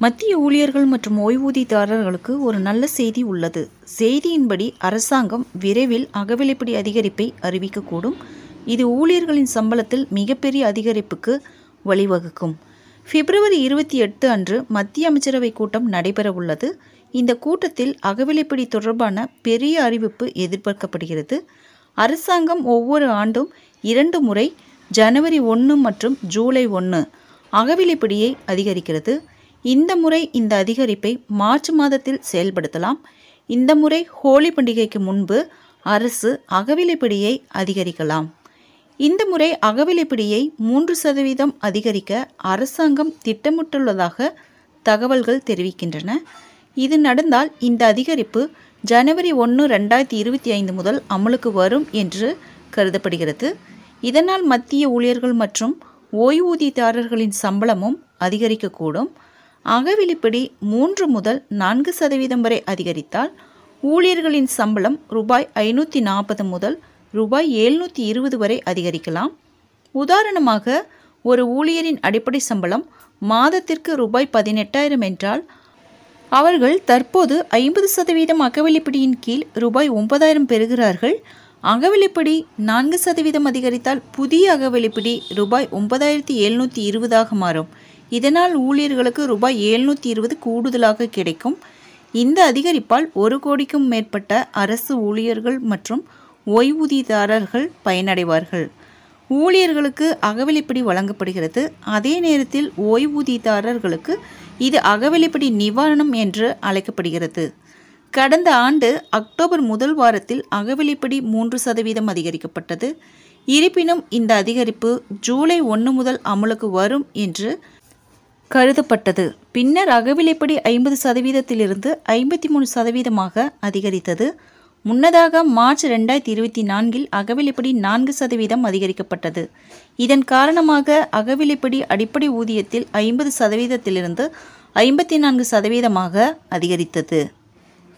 மத்திய ஊழியர்கள் மற்றும் ஓய்வூதியதாரர்களுக்கு ஒரு நல்ல செய்தி உள்ளது. செய்தியின்படி அரசாங்கம் விரைவில் அகவிலைப்படி அதிகரிப்பை அறிவிக்கக்கூடும். இது ஊழியர்களின் சம்பளத்தில் மிகப்பெரிய அதிகரிப்புக்கு வழிவகுக்கும். பிப்ரவரி 28 அன்று மத்திய அமைச்சரவை கூட்டம் நடைபெற உள்ளது. இந்த கூட்டத்தில் அகவிலைப்படி தொடர்பான பெரிய அறிவிப்பு எதிர்பார்க்கப்படுகிறது. அரசாங்கம் ஒவ்வொரு ஆண்டும் 2 முறை ஜனவரி 1 மற்றும் ஜூலை 1 அகவிலைப்படியை அதிகரிக்கிறது. இந்த முறை இந்த அதிகரிப்பை மார்ச் மாதத்தில் செயல்படுத்தலாம். இந்த முறை ஹோலி பண்டிகைக்கு முன்பு அரசு அகவிலைப்படியை அதிகரிக்கலாம். இந்த முறை அகவிலைப்படியை 3% அதிகரிக்க அரசாங்கம் திட்டமிட்டுள்ளதாக தகவல்கள் தெரிவிக்கின்றன. இது நடந்தால் இந்த அதிகரிப்பு ஜனவரி 1, 2025 முதல் அமலுக்கு வரும் என்று கருதப்படுகிறது. இதனால் மத்திய ஊழியர்கள் மற்றும் ஓய்வூதியதாரர்களின் சம்பளமும் அதிகரிக்கக்கூடும். அகவிலைப்படி 3 முதல் 4% வரை அதிகரித்தால் ஊழியர்களின் சம்பளம் ரூபாய் 540 முதல் ரூபாய் 720 வரை அதிகரிக்கலாம். உதாரணமாக, ஒரு ஊழியரின் அடிப்படை சம்பளம் மாதத்திற்கு ரூபாய் 18,000 என்றால் அவர்கள் தற்போது 50% அகவிலைப்படியின் கீழ் ரூபாய் 9,000 பெறுகிறார்கள். அகவிலைப்படி 4% அதிகரித்தால் புதிய அகவிலைப்படி ரூபாய் 9,720 மாறும். இதனால் ஊழியர்களுக்கு ரூபாய் 720 கூடுதலாக கிடைக்கும். இந்த அதிகரிப்பால் 1 கோடிக்கும் மேற்பட்ட அரசு ஊழியர்கள் மற்றும் ஓய்வூதியதாரர்கள் பயனடைவார்கள். ஊழியர்களுக்கு அகவிலைப்படி வழங்கப்படுகிறது. அதே நேரத்தில் ஓய்வூதியதாரர்களுக்கு இது அகவிலைப்படி நிவாரணம் என்று அழைக்கப்படுகிறது. கடந்த ஆண்டு அக்டோபர் முதல் வாரத்தில் அகவிலைப்படி 3% அதிகரிக்கப்பட்டது. இருப்பினும் இந்த அதிகரிப்பு ஜூலை 1 முதல் அமலுக்கு வரும் என்று கருதப்பட்டது. பின்னர் அகவிலைப்படி 50%இலிருந்து 53% அதிகரித்தது. முன்னதாக மார்ச் 2024 அகவிலைப்படி 4% அதிகரிக்கப்பட்டது. இதன் காரணமாக அகவிலைப்படி அடிப்படை ஊதியத்தில் 50%இலிருந்து 54% அதிகரித்தது.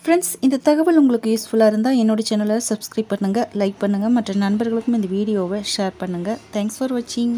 ஃப்ரெண்ட்ஸ், இந்த தகவல் உங்களுக்கு யூஸ்ஃபுல்லாக இருந்தால் என்னோட சேனலை சப்ஸ்கிரைப் பண்ணுங்கள், லைக் பண்ணுங்கள், மற்ற நண்பர்களுக்கும் இந்த வீடியோவை ஷேர் பண்ணுங்கள். தேங்க்ஸ் ஃபார் வாட்சிங்.